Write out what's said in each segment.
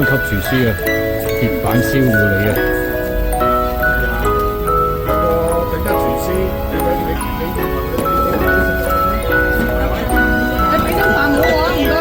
級廚師啊，鐵板燒料理啊！頂級廚師，你俾張飯我啊，唔該。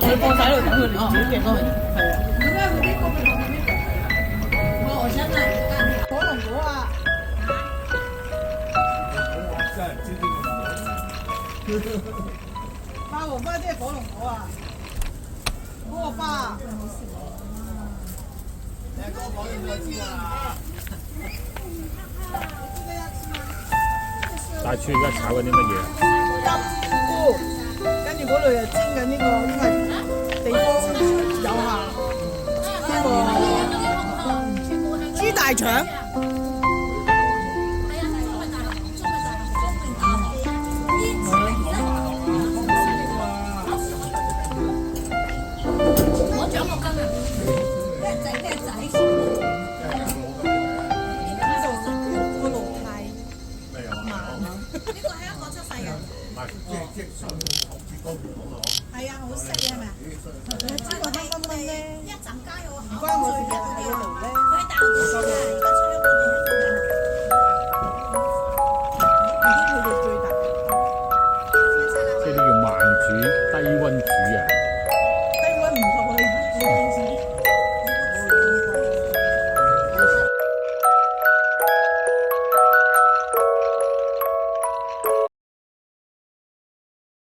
我放晒喺度等佢哋煮嘅，當然係啊。點解會呢個咪講呢個？我真係火龍果啊！真係唔知邊個霸王花即係火龍果啊！嗰個花。你哥講應該知啦。大廚而家炒緊啲乜嘢？金菇，跟住嗰度又煎緊呢個，因為地方有限，呢個豬大腸。係啊，好識嘅係咪？知我香蚊蚊咧，一陣間我唔關我事嘅，喺嗰度咧。佢大陸先啊，而家出咗本地一個。已經去到最大。即係呢叫慢煮低溫煮。